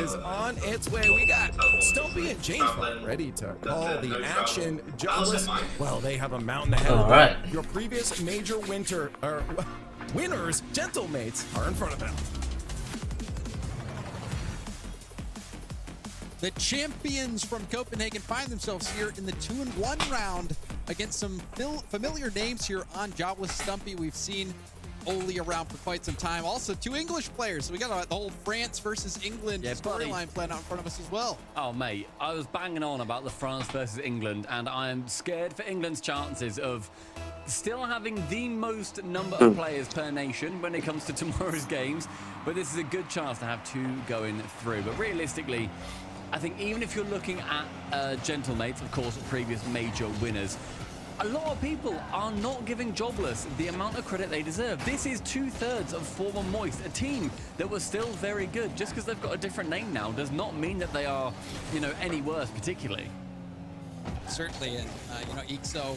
is on its way. We got Stumpy and James ready to call the action. Jobless, well, they have a mountain ahead of them. Your previous major winners, GentleMates, are in front of them. The champions from Copenhagen find themselves here in the 2-1 round against some familiar names here on Jobless. Stumpy, we've seen Oli around for quite some time. Also, 2 English players. So we got the whole France versus England storyline playing out in front of us as well. Oh, mate, I was banging on about the France versus England, and I am scared for England's chances of still having the most number of players per nation when it comes to tomorrow's games. But this is a good chance to have 2 going through. But realistically, I think even if you're looking at GentleMates, of course, previous major winners, a lot of people are not giving Jobless the amount of credit they deserve. This is 2/3 of former Moist, a team that was still very good. Just because they've got a different name now does not mean that they are, you know, any worse particularly. Certainly, and you know, Ixo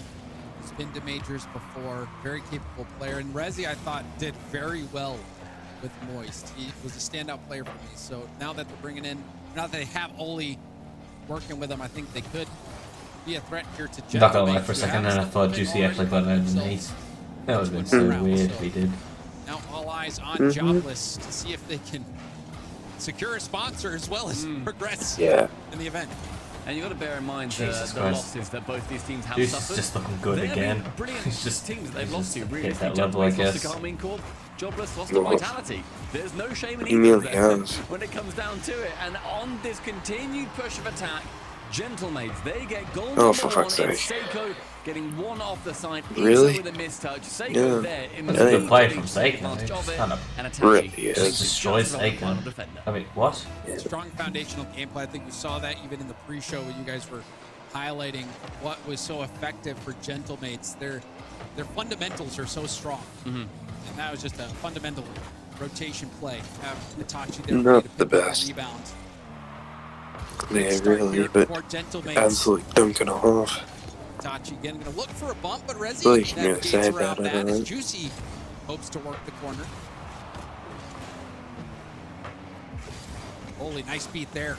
has been to majors before, very capable player. And Rezi, I thought, did very well with Moist. He was a standout player for me. So now that they're bringing in, now that they have Oli working with them, I think they could be a threat here to GentleMates. Not gonna lie, for a second and I thought Juicy actually got an underneath. That would have been so weird if he did. Now all eyes on Jobless to see if they can secure a sponsor as well as progress in the event. And you've got to bear in mind the losses that both these teams have Juicy's suffered. just looking good again. Brilliant He's just teams that they've lost to. Really, hit that level, I guess. Lost to Carmine Corp, Jobless lost to Vitality. There's no shame in either there when it comes down to it. And on this continued push of attack, GentleMates, they get goal number 1. It's Seiko getting 1 off the side. Really? With a mistouch. Seiko there. That's a good play from Seiko. Just kind of really destroys Seiko. I mean, what? Strong foundational gameplay. I think you saw that even in the pre-show when you guys were highlighting what was so effective for GentleMates. Their fundamentals are so strong. And that was just a fundamental rotation play. Have Itachi there. Not the best. Rebound. Yeah, really, but absolutely dunking off. Itachi again going to look for a bump, but Rezi Really, you can say around that, as Juicy hopes to work the corner. Holy, nice beat there.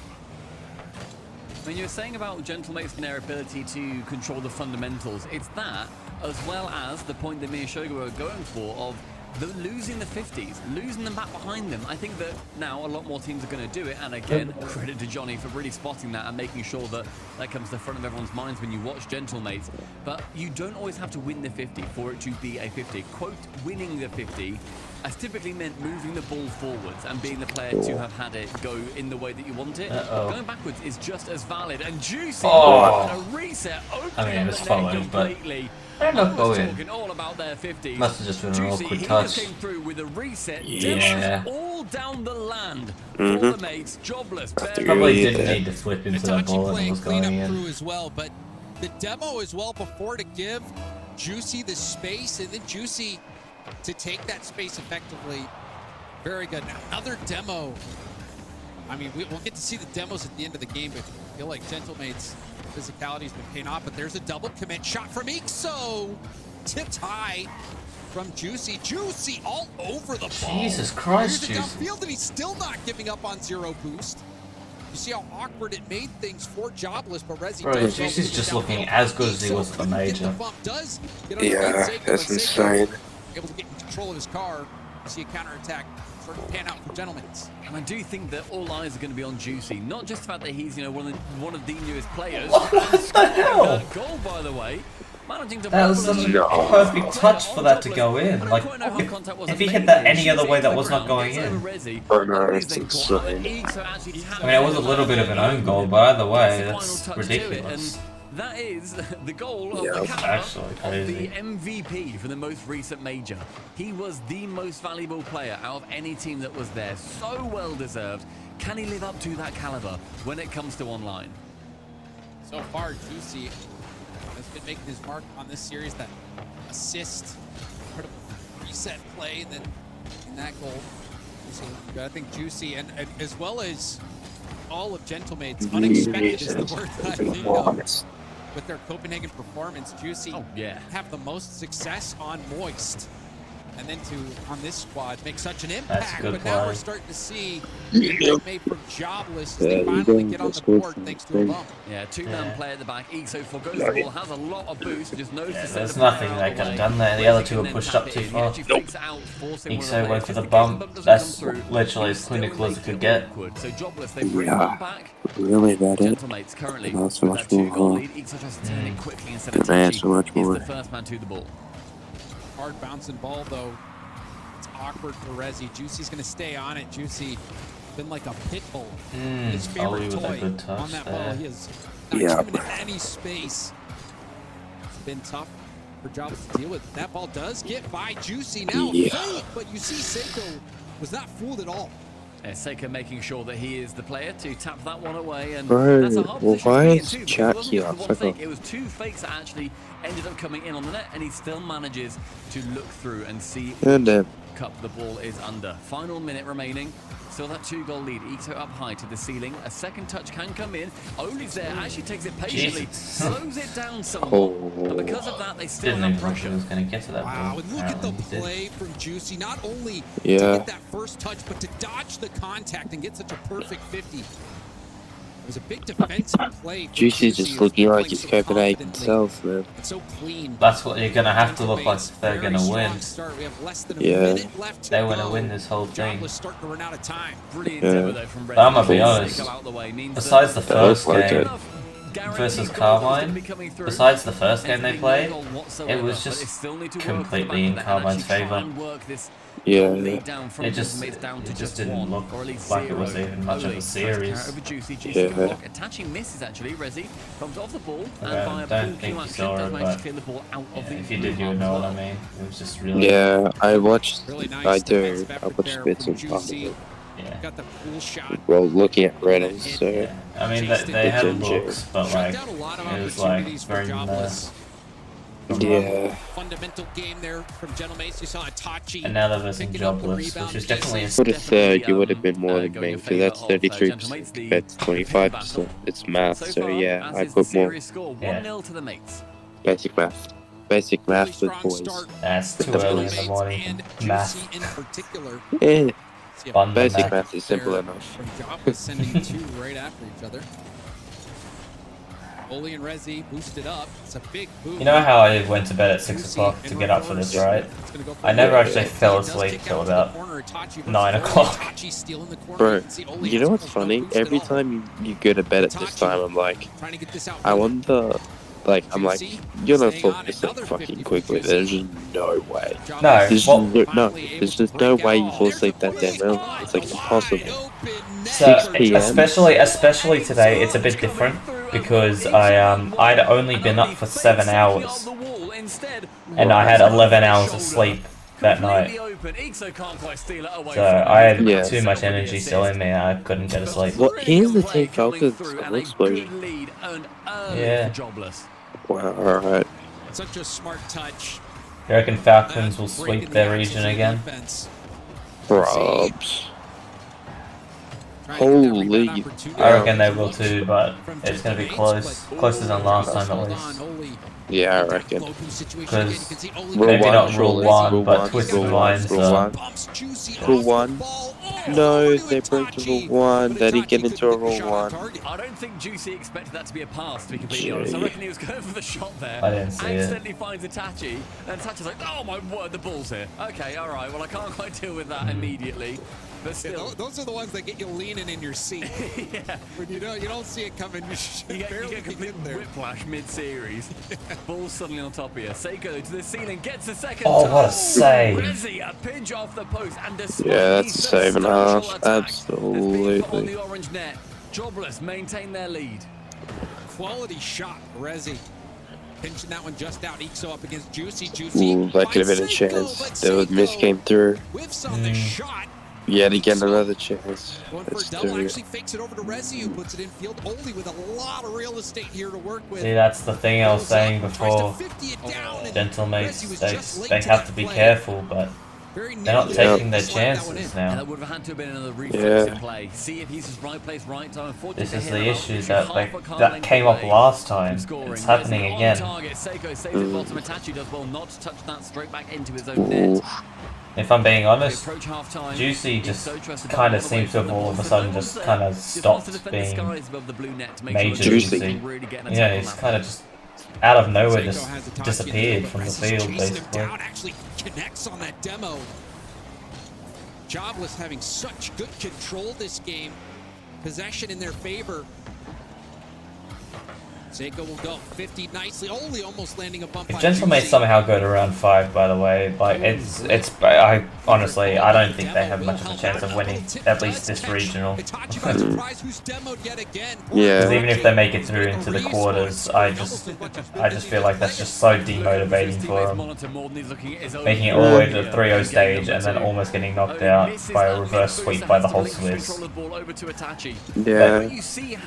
When you were saying about GentleMates and their ability to control the fundamentals, it's that as well as the point that me and Shogo were going for of losing the 50s, losing them back behind them. I think that now a lot more teams are going to do it, and again, credit to Johnny for really spotting that and making sure that that comes to the front of everyone's minds when you watch GentleMates. But you don't always have to win the 50 for it to be a 50. Quote, winning the 50 has typically meant moving the ball forwards and being the player to have had it go in the way that you want it. Going backwards is just as valid. And Juicy a reset, opening up the net completely. I'm not going. Talking all about their 50s. Must have just been an Juicy, awkward he touch. just came through with a reset. Yeah. All down the land for the mates. Jobless. Probably didn't need to flip into that ball and was going in. Through as well, but the demo as well before to give Juicy the space and then Juicy to take that space effectively. Very good. Now another demo. I mean, we'll get to see the demos at the end of the game, but I feel like GentleMates' physicality has been paying off. But there's a double commit shot from Ixo. Tipped high from Juicy. Juicy all over the ball. Jesus Christ, Juicy. Juicy. Downfield, and he's still not giving up on 0 boost. You see how awkward it made things for Jobless, but Rezi Bro, Juicy's just looking as good as he was at the major. Yeah, that's insane. Able to get in control of his car. See a counterattack sort of pan out for GentleMates. And I do think that all eyes are going to be on Juicy. Not just the fact that he's, you know, one of the newest players. What the hell? Goal, by the way. Managing to that was such a perfect touch for that to go in. Like, if he hit that any other way, that was not going in. Oh no, it's insane. I mean, it was a little bit of an own goal, but either way, that's ridiculous. That is the goal of the caliber of the MVP for the most recent major. He was the most valuable player out of any team that was there. So well deserved. Can he live up to that caliber when it comes to online? So far, Juicy has been making his mark on this series. That assist, sort of reset play, and then in that goal. I think Juicy, and as well as all of GentleMates, unexpected is the word I think of. With their Copenhagen performance, Juicy have the most success on Moist and then to, on this squad, make such an That's impact. a good But now we're play. starting to see the impact made from Jobless as they finally get on the board thanks to a bump. Yeah, two-man play at the back. Ixo forgoes the ball, has a lot of boost, just knows to set There's the player nothing out they of could the have way. done there. The Rezi other two can were then pushed tap up it too in. He far. actually fakes it out, forcing one of the Ixo went players. for Just the in case bump. doesn't That's come through, literally as he's still clinical as it making could get. awkward. So Jobless, they bring one Yeah, back. really bad at. GentleMates currently Not so with much that more. 2-goal lead. Ixo tries to turn it quickly instead of Man, Tachi so much is more. the first man to the ball. Hard bouncing ball, though. It's awkward for Rezi. Juicy's going to stay on it. Juicy been like a pit bull. His Ollie favorite with a toy good touch on that there. ball. He has not Yeah. given it any space. It's been tough for Jobless to deal with. That ball does get by Juicy now. Yeah. Fake, but you see Seiko was not fooled at all. Seika making sure that he is the player to tap that one away, and Bro, that's a hard well, position why to be in is too, because Jack it wasn't here? just the one Fuck fake, off. it was two fakes that actually ended up coming in on the net, and he still manages to look through and see And cup the ball is under. Final minute remaining. Still that 2-goal lead. Ito up high to the ceiling. A second touch can come in. Oli's there, actually takes it patiently, Jesus. slows it down somewhat. Oh. And because of that, they still Didn't have even think he pressure. was going to get to that Wow, ball. and look at the Apparently he did. play from Juicy. Not only to Yeah. get that first touch, but to dodge the contact and get such a perfect 50. It was a big defensive play. from Juicy's Juicy, just who's looking been like playing he's so Copenhagen confidently himself, man. and so clean. That's what you're going to have to look like if they're going to Very win. strong start. We have less than a Yeah. minute left to They want to go. win this whole thing. Jobless starting to run out of time. Brilliant Yeah. demo though from Red. But I'm gonna be Seiko honest, out the way means Besides the that first like game it. versus Carmine, besides the first game they played, it was just completely in Carmine's favour. Yeah. It just didn't look like it was even much of a series. Yeah. Attaching misses actually. Rezi comes off the ball and I by a don't pull think you action saw does it, manage to but clear the ball out of the if you did, you would know what I mean. It was just really, Yeah, I watched. Really nice I do. defensive I effort watched there bits from and parts of Juicy. it. yeah. Got the cool shot. Well, looking at Reddit, so Yeah. I mean, they had Ginger. looks, but Shut like, down a lot of it was like opportunities for very Jobless. yeah. Fundamental game there from GentleMates. You saw Itachi. and now they're versing picking up the Jobless, rebound which is definitely a pieces. For the third, you would have been more than going me, in because favour that's of, 33% GentleMates, the compared to 25%. It's math, So so far, yeah, as I is the put more series score, Yeah. 1-0 to the mates. basic math. Basic Really math with strong boys. start That's too That's early in GentleMates the morning. and Math. Juicy in particular. Yeah, See a Fun basic math. math is simple there enough. From Jobless sending two right after each other. Oli and Rezi boosted up. It's a big boost. You know how I went to bed at 6 o'clock to get up for this, right? I never actually fell asleep till about 9 o'clock. Bro, you know what's funny? Every time you go to bed at this time, I'm like, I wonder, like, I'm like, you're gonna fall asleep fucking quickly. There's just no way. No, There's well, there's just no way you fall asleep that damn early. It's like impossible. so 6 p.m. especially today, it's a bit different because I'd only been up for 7 hours and I had 11 hours of sleep that night. So I had Yeah. too much energy still in me. I couldn't go to sleep. Well, here's the Team Falcons double explosion. Yeah. Wow, alright. Such a smart touch. You reckon Falcons will sweep their region again? Probs. Holy. I reckon they will too, but it's going to be close. Closer than last time at least. Yeah, I reckon. Because Rule maybe one, not rule one, rule but one, twisted rule one, lines rule are... one. Rule one. No, they broke the rule one. They didn't get into a rule one. I don't think Juicy expected that to be a pass, to be completely honest. I reckon he was going for the shot there. I didn't see it. Accidentally finds Itachi, and Itachi's like, oh my word, the ball's here. Okay, alright, well I can't quite deal with that immediately. But still, Those are the ones that get you leaning in your seat. yeah. When you don't see it coming, you You barely get complete get there. whiplash mid-series. Ball suddenly on top of you. Seiko to the ceiling, gets the second Oh, touch. what a save. Rezi, a pinch off the post, and despite Yeah, that's the a save and a half. substantial attack that's been put on Absolutely. the orange net, Jobless maintain their lead. Quality shot, Rezi. Pinching that one just out. Ixo up against Juicy. Juicy. Ooh, that could have been a chance. The miss came through. Whiffs on the shot. Yet again, another chance. Going for a Let's double. do Actually it. fakes it over to Rezi, who puts it in field. Oli with a lot of real estate here to work with. See, that's the thing I was saying Tries to before. 50 it down, and GentleMates, Rezi was just late they to have that to be play. careful, but Very they're not nearly taking their slide that one chances in. And now. that would have had to have been another reflex in Yeah. play. See if he's his right place, right time. This is the issue that came up last time. It's happening again. Target. Seiko saves it bottom. Itachi does well not to touch that straight back into his own net. If I'm being honest, Approach half-time. Juicy just kind of seems to have all of a sudden just kind of stopped being major Juicy. Yeah, he's kind of just out of nowhere just disappeared from the field, basically. Actually connects on that demo. Jobless having such good control this game. Possession in their favor. Seiko will go 50 nicely. Only almost landing a bump. If GentleMates somehow go to round 5, by the way, like I honestly, I don't think they have much of a chance of winning at least this regional. Yeah. Because even if they make it through into the quarters, I just feel like that's just so demotivating for them. Making it all the way to the 3-0 stage and then almost getting knocked out by a reverse sweep by the whole Swiss. Yeah.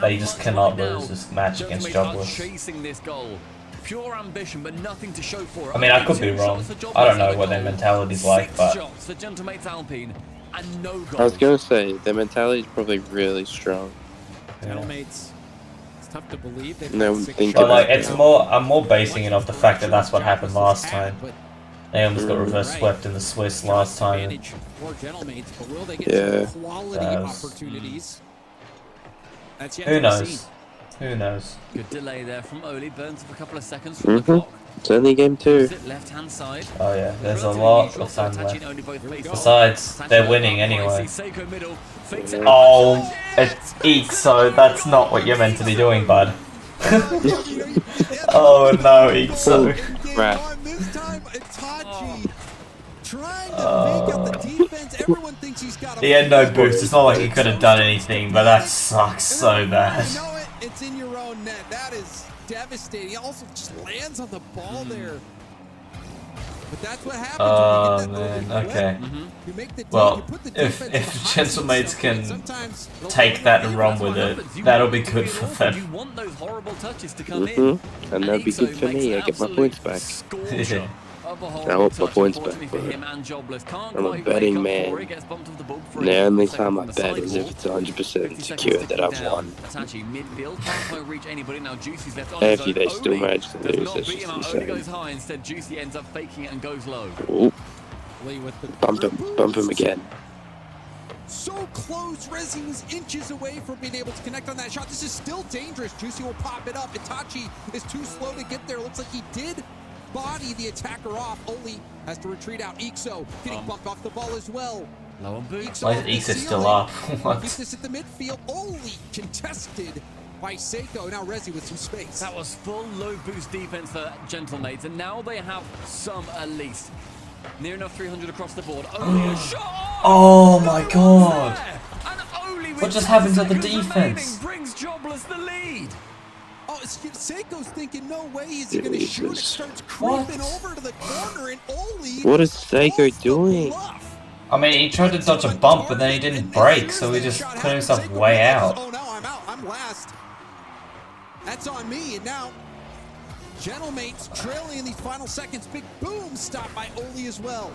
They just cannot lose this match against Jobless. Chasing this goal. Pure ambition, but nothing to show for it. I mean, I could be wrong. I don't know what their mentality's like, but I was gonna say their mentality is probably really strong. GentleMates. It's tough to believe they've No, got 6 think but shots. like it's more. I'm more basing it off the fact that that's what happened last time. They almost got reverse swept in the Swiss last time. For GentleMates, but will they get Yeah. some quality opportunities? That's yet Who to be knows? seen. Who knows? Good delay there from Oli. Burns for a couple of seconds from the clock. It's only game 2. Left hand side. Oh yeah, there's a lot of time left. Besides, they're winning anyway. Oh, it's Ixo. That's not what you're meant to be doing, bud. Oh no, Ixo. Right. This time, Itachi trying to make up the defense. Everyone thinks he's got a He had no boost. It's not like he could have done anything, but that sucks so bad. You know it. It's in your own net. That is devastating. He also just lands on the ball there. But that's what happens when you get that Man, early okay. You make the Well, you put the if defense in the hot seat GentleMates can sometimes take that and run with it, that'll be good for You them. want those horrible touches to come in. And that'd be good for me. I get my points back. Yeah. I want my points back, but I'm a betting man. And the only time I bet is if it's 100% secure that I've won. After they still manage to lose, that's just insane. Instead, Juicy ends up faking it and goes low. Ooh, with the bump him again. So close. Rezi was inches away from being able to connect on that shot. This is still dangerous. Juicy will pop it up. Itachi is too slow to get there. Looks like he did body the attacker off. Oli has to retreat out. Ixo getting bumped off the ball as well. Low on boots. Why is Ixo still up? Keep What? this at the midfield. Oli contested by Seiko. Now Rezi with some space. That was full low boost defense for GentleMates, and now they have some at least. Near enough 300 across the board. Only a shot. Oh my god! And Oli with What just happened to the 2 seconds defense? remaining brings Jobless the lead. Oh, Seiko's thinking, no way is he going to shoot. It starts creeping over to the corner, and Oli. What is Seiko doing? I mean, he tried to dodge a bump, but then he didn't break, so he just put himself way out. Oh no, I'm out. I'm last. That's on me, and now GentleMates trailing in these final seconds. Big boom stop by Oli as well.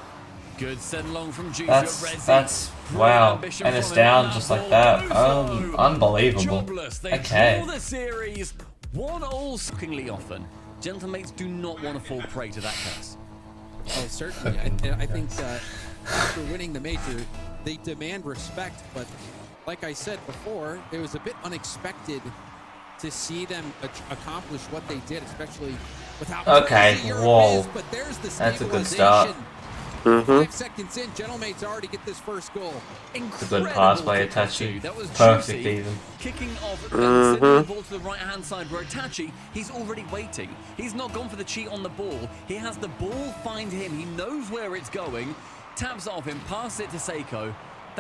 Good send long from Juicy. That's wow, and it's down just like that. Unbelievable. Okay. The series 1-all shockingly often. GentleMates do not want to fall prey to that curse. Oh, certainly. I think after winning the major, they demand respect. But like I said before, it was a bit unexpected to see them accomplish what they did, especially without. Okay, whoa. But there's the That's a good start. 5 seconds in, GentleMates already get this first goal. It's a good pass by Itachi. That was Perfect Juicy. even. Kicking off and sending the ball to the right hand side where Itachi, he's already waiting. He's not gone for the cheat on the ball. He has the ball find him. He knows where it's going. Taps off him, passes it to Seiko.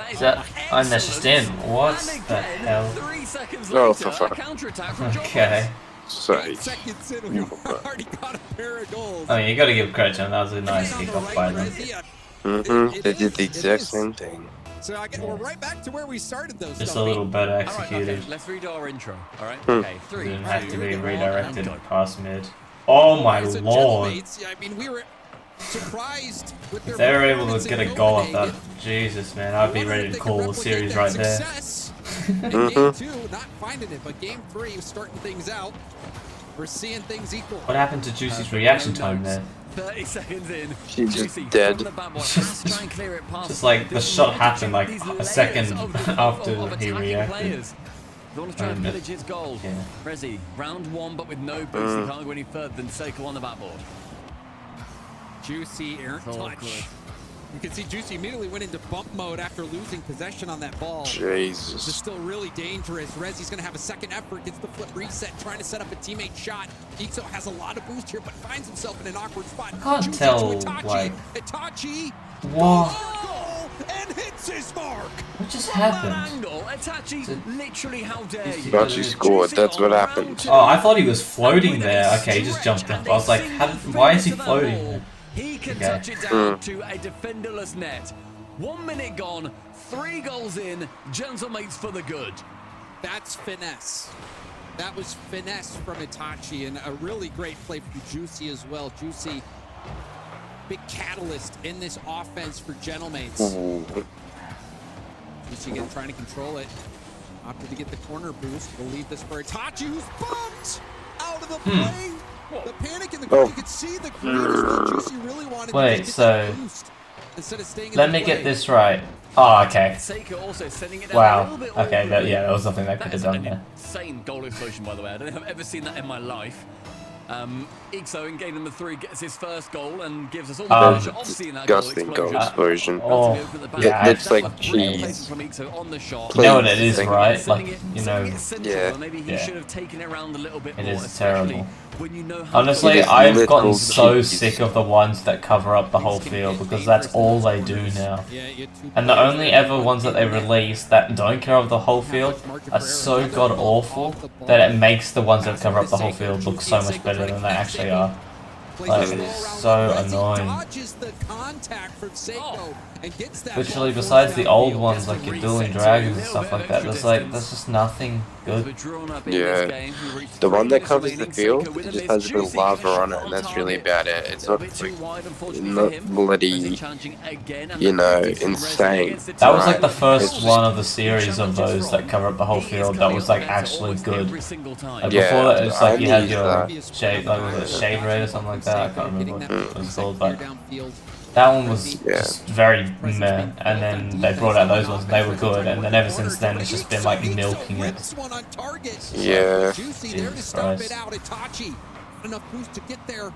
Is that? And that's just in. What the hell? 3 seconds Oh, later, for fuck. a counter-attack from Jobless. Okay. Sorry. 8 seconds in, we already got a pair of goals. I mean, you gotta give credit to him. That was a nice kickoff by them. They did the exact same thing. So we're right back to where we started, though. Just a little better All right, executed. okay, let's read our intro. All right, okay, 3, Didn't have to 2, be 1, redirected and go. past mid. Oh my So lord! GentleMates, I mean, we were surprised with their If they were able performance to get in a goal off that, Copenhagen. Jesus man, I'd be ready to call the series right there. In game 2, not finding it, but game 3, starting things out. We're seeing things equal. What happened to Juicy's reaction time there? 30 seconds in. She's Juicy just dead. from the back board has to try and clear it past Just like the this shot happened like these a layers second of the- after of he attacking reacted. players. They want to try and And, pillage his goal. yeah. Rezi, round one, but with no boost. He can't go any further than Seiko on the backboard. Juicy air Oh, touch. good. You can see Juicy immediately went into bump mode after losing possession on that ball. This is Jesus. still really dangerous. Rezi's going to have a second effort, gets the flip reset, trying to set up a teammate shot. Ixo has a lot of boost here, but finds himself in an awkward spot. I can't Juicy tell, to Itachi. like- Itachi What? goal and hits his mark. What just That happened? angle, Itachi, literally, how dare you? But she scored, that's what happened. Oh, I thought he was floating there. Okay, he just jumped up. I was like, why is he floating there? He can Okay. touch it down to a defenderless net. 1 minute gone, 3 goals in, GentleMates for the good. That's finesse. That was finesse from Itachi, and a really great play from Juicy as well. Juicy, big catalyst in this offense for GentleMates. Juicy again trying to control it. Opted to get the corner boost. We'll leave this for Itachi, who's bumped out of the play. The panic in the corner, you could see the creators that Juicy really wanted Wait, to get so that boost instead of staying in let the me play. get this right. Oh, okay. Seiko also sending it down a Wow. little bit Okay, awkwardly. yeah, that was something I could That have is done an there. insane goal explosion, by the way. I don't think I've ever seen that in my life. Ixo in game number 3 gets his first goal and gives us all the pleasure of seeing that goal Disgusting goal explosion. explosion. Oh, Yeah, yeah, it's like Brilliant cheese. placement from Ixo on the shot. You know what it is, Please. right? Sending Like, it- you sending know, it central, Yeah. and maybe he Yeah. should have taken it around a little bit It more, is especially terrible. when you know how honestly, It is I've literal gotten so cheese. sick of the ones that cover up the whole field because that's all they do now. And the only ever ones that they release that don't cover up the whole field are so god awful that it makes the ones that cover up the whole field look so much better than they actually are. Like, it is so annoying. Literally, besides the old ones like your Dueling Dragons and stuff like that, there's just nothing good. Yeah. The one that covers the field, it just has a bit of lava on it, and that's really about it. It's not like, not bloody, you know, insane. That was like the Right. first one of the series of those that cover up the whole field that was like actually good. Like Yeah, before that, it was like you I had need your that. shade, like was it Shade Raid or something like that. I can't remember what it was called, but Downfield. that one was Yeah. just very meh. And then they brought out those ones, and they were good. And then ever since then, it's just been like milking it. Yeah. Juicy there to Jesus stomp Christ. it out. Itachi, not enough boost to get there.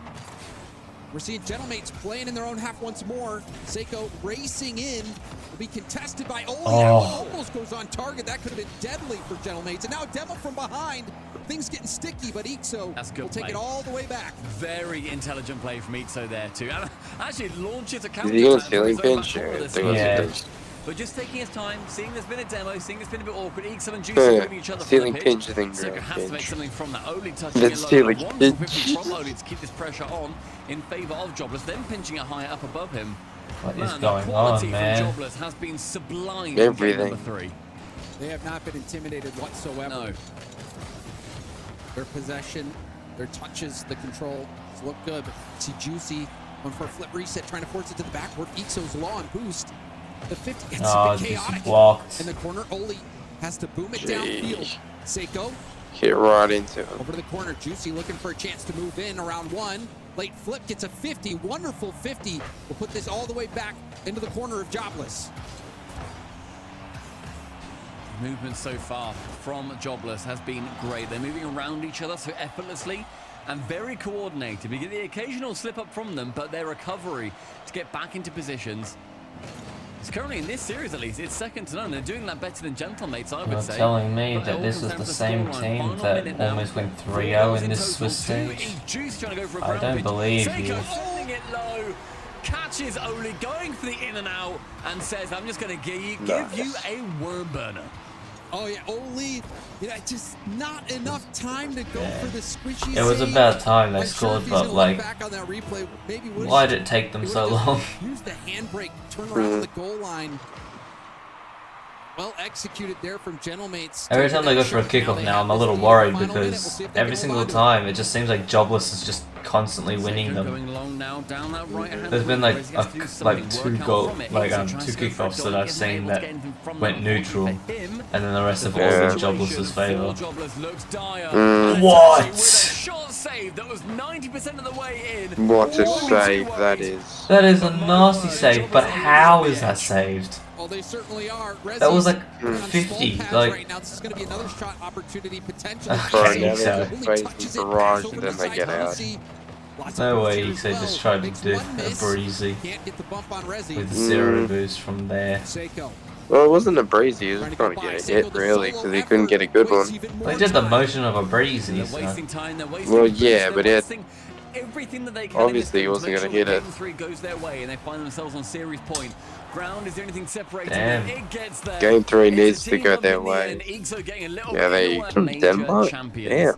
We're seeing GentleMates playing in their own half once more. Seiko racing in. Will be contested by yeah, almost goes on target. That could have been deadly for GentleMates. And now Demo from behind. Things getting sticky, but Ixo will take it all the way back. Very intelligent play from Ixo there too. And actually launches a counter. Is he gonna ceiling pinch? Or I think Yeah. that's But just taking his time, seeing there's been a demo, seeing it's been a bit awkward. Ixo and Juicy Yeah. moving each other Ceiling from the pinch, pitch. I think, Seiko ground has to make pinch. something from that. Only touching That's it low. ceiling Wonderful pinch. 50 from Oli to keep this pressure on in favour of Jobless. Then pinching it higher up above him. What is Man, the going quality on, from man? Jobless has been sublime in Everything. game number 3. They have not been intimidated whatsoever. No. Their possession, their touches, the control look good. But see Juicy going for a flip reset, trying to force it to the backboard. Ixo's low on boost. The 50 gets a bit Juicy chaotic. blocked. In the corner, Oli has to boom it downfield. Seiko hit right into him. over to the corner. Juicy looking for a chance to move in around 1. Late flip gets a 50. Wonderful 50. Will put this all the way back into the corner of Jobless. Movement so far from Jobless has been great. They're moving around each other so effortlessly and very coordinated. We get the occasional slip up from them, but their recovery to get back into positions. It's currently in this series, at least, it's second to none. They're doing that better than GentleMates, I would You're say. telling me But it that all this comes is down the to same scoreline. team Final that minute now. almost went 3 3-0 goals in this total, Swiss 2 stage? each. Juice trying to go for a I ground don't pitch. believe Seiko you. sending it low. Catches Oli, going for the in and out, and says, I'm just going to give you a worm burner. Oh yeah, Oli, just not enough time to go for the squishy It was save. about time they I'm sure scored, if he's but gonna like, look back on that replay, maybe why did it take them so long? Use the handbrake, turn around on the goal line. Well executed there from GentleMates. Every time they go for a kickoff now, I'm a little worried because every single time it just seems like Jobless is just constantly winning them. Going long now, down that right-hand There's been route, like Rezi has to do something, two work out goal from it. like Ixo tries two to go for a kickoffs goal, that I've isn't seen able to that get anything from went that, neutral, unfortunately for him. and then the rest have all Yeah. been Jobless's favour. Jobless looks dire. Mm. And What? Itachi with a short save save that was 90% of the way in. What a save that is. That is a nasty save, but how is that saved? Well, they certainly are. That was like Rezzy's 50, pads like... right now. This is going to be another shot opportunity potentially. Bro, Okay, now so- they just face the barrage and then they get out. No way, he said just tried to do a breezy Can't get the bump on Rezzy. with 0 boost from there. Seiko. Well, it wasn't a breezy, he was trying to get a hit, really, because he couldn't get a good one. They did the motion of a breezy, They're so... wasting time, they're wasting Well, boost, yeah, they're but it- wasting everything that they can. Obviously, he wasn't going gonna to hit it. Game 3 goes their way, and they find themselves on series point. Ground is the only thing separating Damn. them. It gets there. Game 3 It's a needs to team go up their in the way. end. Igso getting a little Yeah, bit they of a from major Denmark. champions Damn.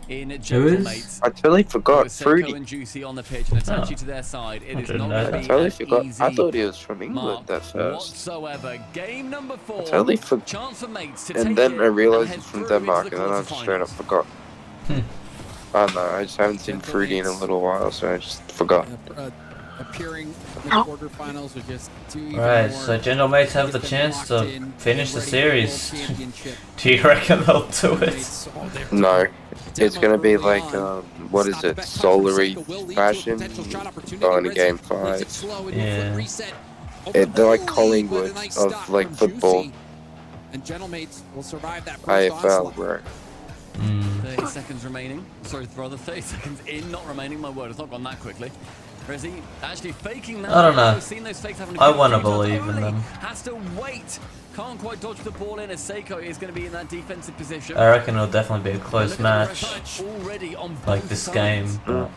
in Who is? GentleMates. I totally forgot. With Seiko Fruity. and Juicy on the pitch and Itachi to their side. It I is didn't not know going to that. I be totally an forgot. easy I thought he was from England mark at first. whatsoever. Game number 4. Totally forgot. Chance for mates to And take then it I realized head he's from through into Denmark, the and then I just straight up quarterfinals. forgot. I don't know, I just haven't seen Fruity in a little while, so I just forgot. Appearing in the quarterfinals with just 2 even Right, more. so GentleMates have the Get them chance locked to in, finish the get ready for series. World Championship. Do you reckon they'll do it? Mates, oh, they're No. It's Demo gonna be early like, on. what is Stop the it, back touch from solary Seiko will lead to a fashion potential shot opportunity. going to Rezzy game plays it 5. slow and Yeah. foot reset. Over They're like the lead Collingwood with a nice of, stop like, from football. Juicy. And GentleMates will survive that first AFL, onslaught. bro. 30 seconds remaining. Sorry, rather 30 seconds in, not remaining. My word, it's not gone that quickly. Rezzy actually faking that. I don't know. We've seen those fakes happen I a few wanna times. believe in Only them. Has to wait. Can't quite dodge the ball in as Seiko is going to be in that defensive position. I reckon it'll definitely be a close Look at the match, touch already on like both this sides. game.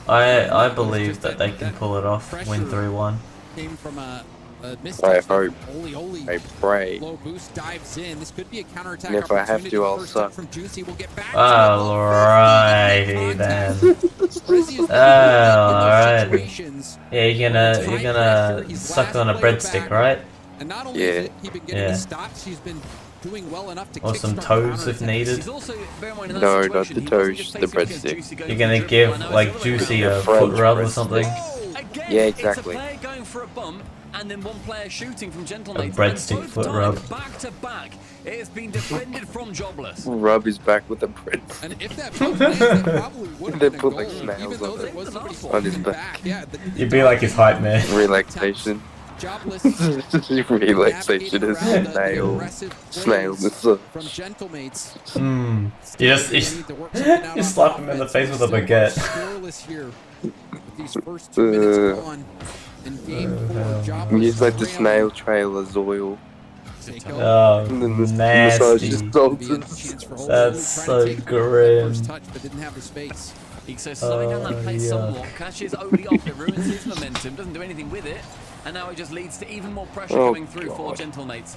But I believe that they can pull it off, win 3-1. Came from a I mistake. hope. Oli. I pray. Low boost dives in. This could be a counterattack And if I have opportunity. to, I'll First step suck. from Juicy. We'll get back to the ball. Alrighty then. Rezzy is Alrighty. situations. Yeah, you're gonna suck on a breadstick, right? And not only Yeah. has he been getting Yeah. the stops, he's been doing well enough to Or some kickstart toes if counterattacks. needed. He's also, bear in mind, in that No, not situation, the he wasn't toes, just the facing against breadstick. Juicy going You're for gonna the give, dribble. I know like, it's the other way Juicy around. a French foot rub or breadstick. something? Again, Yeah, exactly. It's a player going for a bump, and then one player shooting from GentleMates. A breadstick And both foot times, rub. Back to back, it has been defended from Jobless. Rub his back with a bread. And if that bump lands, that probably would have They been a put, goal, like, snails even though on there it. was somebody On his holding back. Yeah, You'd be like his hype man. Relaxation. Jobless Relaxation is snail massage. from GentleMates. You slap him in the face with a baguette. Scoreless here with these first 2 minutes gone in game 4. Jobless Use like the trailing. snail trail as oil. Seiko. Oh, And then the massage nasty. his Be a dolphins. chance for Oli, That's trying to so take the grim. first touch, but didn't have the space. Igso slowing down that pace yeah. somewhat, catches Oli off, it ruins his momentum, doesn't do anything with it, and now it just leads to even more pressure Oh, coming through for God. GentleMates.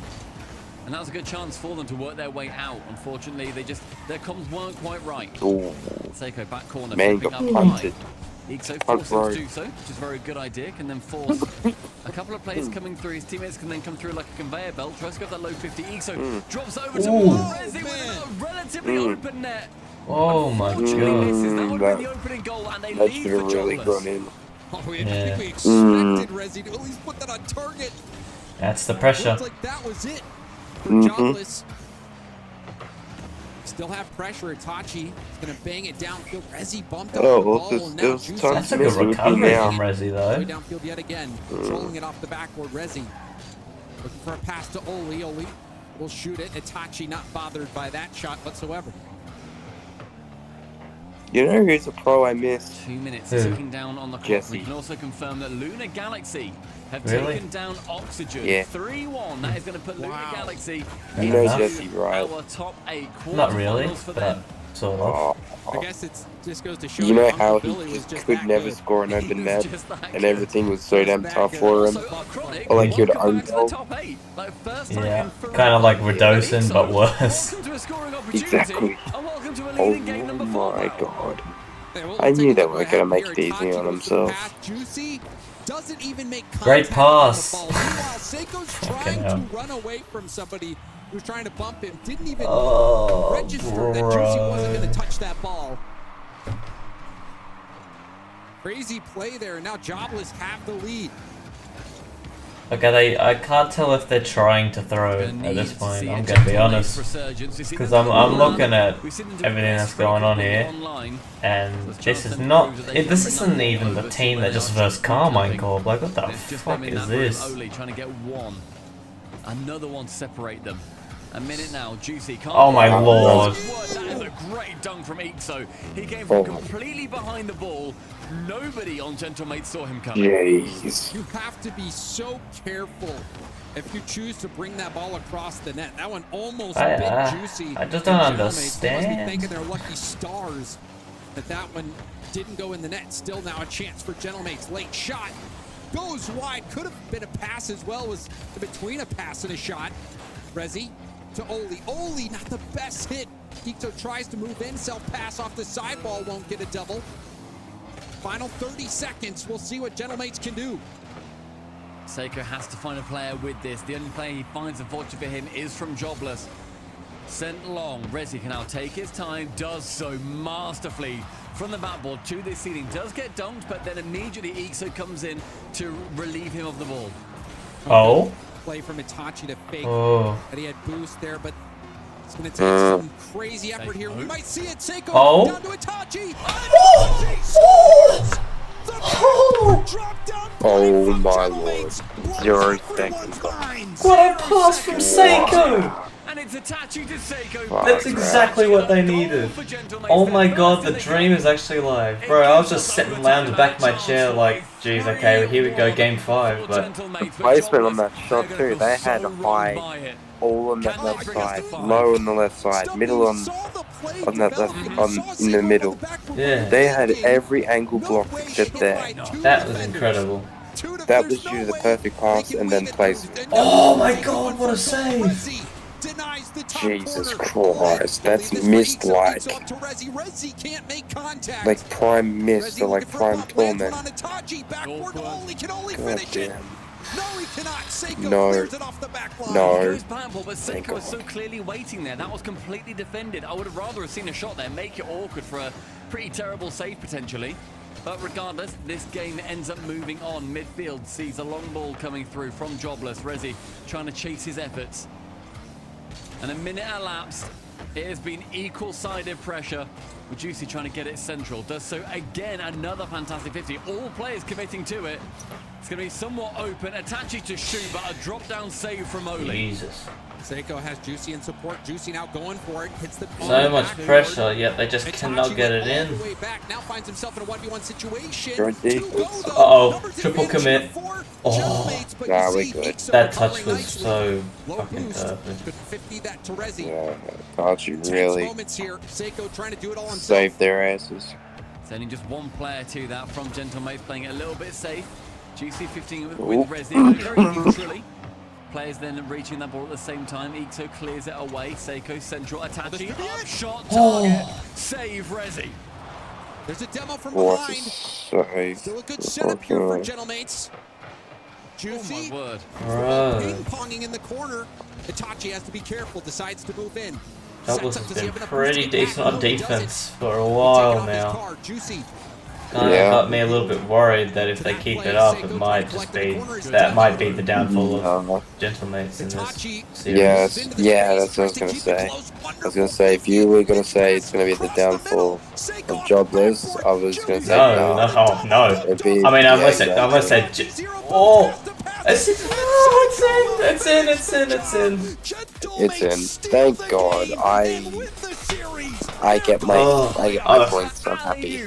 And that was a good chance for them to work their way out. Unfortunately, their comms weren't quite right. Ooh, Seiko back corner, man flipping got up punted. high. Igso Punt forces row. to do so, which is a very good idea. Can then force a couple of players coming through. His teammates can then come through like a conveyor belt. Tries to go for that low 50. Igso drops over to Ooh. Rezzy with a relatively open net. Oh my Unfortunately misses. That would that- be the opening goal, and they that lead should for have really Jobless. gone in. Oh, we Yeah. we expected Rezzy to at least put that on target. That's the pressure. Looked like that was it for Mhm. Jobless. Still have pressure. Itachi is going to bang it downfield. Rezzy bumped up Oh, the well, ball. this- And this now was Juicy time That's a Miss good it would be recovery now. from Rezzy way though. downfield yet again. Controlling it off the backboard. Rezzy looking for a pass to Oli. Oli will shoot it. Itachi not bothered by that shot whatsoever. You know who's a pro I missed? 2 minutes Who? ticking down on the clock. Jesse. We can also confirm that Lunar Galaxy have Really? taken down Oxygen. Yeah. 3-1. That is going to put Lunar Wow. Galaxy You know enough. Jesse, right? our top 8 Not really, quarterfinals for but them. sort of. Oh, I guess it just goes to show you know Uncle how Billy he was just just could that never good. score an He open was net, just that and good. everything was so damn Just tough that for him. So Chronic Or like you'd welcome own back to the goal. top 8. Like first time Yeah, in forever. kinda like Here, Redosin, Igso, but worse. Welcome to a scoring opportunity. Exactly. And welcome to a Oh leading game number 4. my now. god. Okay, well, I let's knew take a they look weren't what gonna happened make here. it easy Itachi on goes to the themselves. pass. Juicy doesn't even make Great contact pass. on the ball. Meanwhile, Seiko's trying hell. to run away from somebody who's trying to bump him. Didn't even Oh, register that Juicy wasn't going to touch that ball. Crazy play there, and now Jobless have the lead. Okay, I can't tell if they're trying to throw at this point, I'm gonna be honest. Because I'm looking at everything that's going on here, and this is not, this isn't even the team that just versed Carmine Corp. Like, what the fuck is this? Trying to get one. Another one to separate them. A minute now, Juicy can't. Oh my lord. That is a great dunk from Ixo. He came from completely behind the ball. Nobody on GentleMates saw him coming. Jeez. You have to be so careful if you choose to bring that ball across the net. That one almost bit Juicy. I just don't They must be understand. thanking their lucky stars that one didn't go in the net. Still now a chance for GentleMates. Late shot goes wide. Could have been a pass as well. Was between a pass and a shot. Rezi to Oli. Oli, not the best hit. Ixo tries to move in. Self-pass off the sideball. Won't get a double. Final 30 seconds. We'll see what GentleMates can do. Seiko has to find a player with this. The only player he finds, unfortunately for him, is from Jobless. Sent long. Rezi can now take his time. Does so masterfully from the backboard to the ceiling. Does get dunked, but then immediately Ixo comes in to relieve him of the ball. Oh? Play from Itachi to fake. Oh. And he had boost there, but it's going to take some crazy effort here. We might see it. Seiko down to Itachi. Oh my lord. 0 seconds. What a pass from Seiko! And it's Itachi to Seiko. That's exactly what they needed. Oh my god, the dream is actually live. Bro, I was just sitting down the back of my chair like, geez, okay, well, here we go, game 5. But Placement on that shot too, they had high all on that left side, low on the left side, middle on that left, in the middle. yeah, They had every angle blocked except there. that was incredible. That was due to the perfect pass and then placement. Oh my god, what a save! Jesus Christ, that's missed like prime mist or like prime torment. God damn. No, he cannot. Seiko No. clears it off the back line. No. It was painful, but Seiko was so clearly waiting there. That was completely defended. I would have rather have seen a shot there, make it awkward for a pretty terrible save potentially. But regardless, this game ends up moving on. Midfield sees a long ball coming through from Jobless. Rezi trying to chase his efforts. And a minute elapsed. It has been equal-sided pressure. With Juicy trying to get it central. Does so again. Another fantastic 50. All players committing to it. It's going to be somewhat open. Itachi to shoot, but a drop-down save from Oli. Jesus. Seiko has Juicy in support. Juicy now going for it. Hits the So much pressure, yet they just cannot get it in. All the way back. Now finds himself in a 1v1 situation. You're deep. Uh-oh, triple commit. Oh, nah, we're good. that touch was so fucking perfect. Could 50 that to Rezi. Yeah, Archie really Moments here. Seiko trying to do it all himself. saved their asses. Sending just one player to that from GentleMates, playing it a little bit safe. Juicy 15 with Rezi, very neutrally. Players then reaching that ball at the same time. Ixo clears it away. Seiko central. Itachi up shot target. Save Rezi. There's a demo from What behind. a save. Still a good setup here for GentleMates. Juicy. Oh my word. Bro. Ping-ponging in the corner. Itachi has to be careful. Decides to move in. Douglas Sets up. has Does he been have enough pretty boost to get decent back? on No, he defense doesn't. for a Taking while off his now. car. Juicy. Kind Yeah. of got me a little bit worried that if they keep it up, it might just be, that might be the downfall of GentleMates in this series. Yes, yeah, that's what I was gonna say. I was gonna say, if you were gonna say it's gonna be the downfall of Jobless, I was gonna say No. It'd be, I mean, yeah, unless exactly. It's in. It's in. Thank God. I get my points. I'm happy.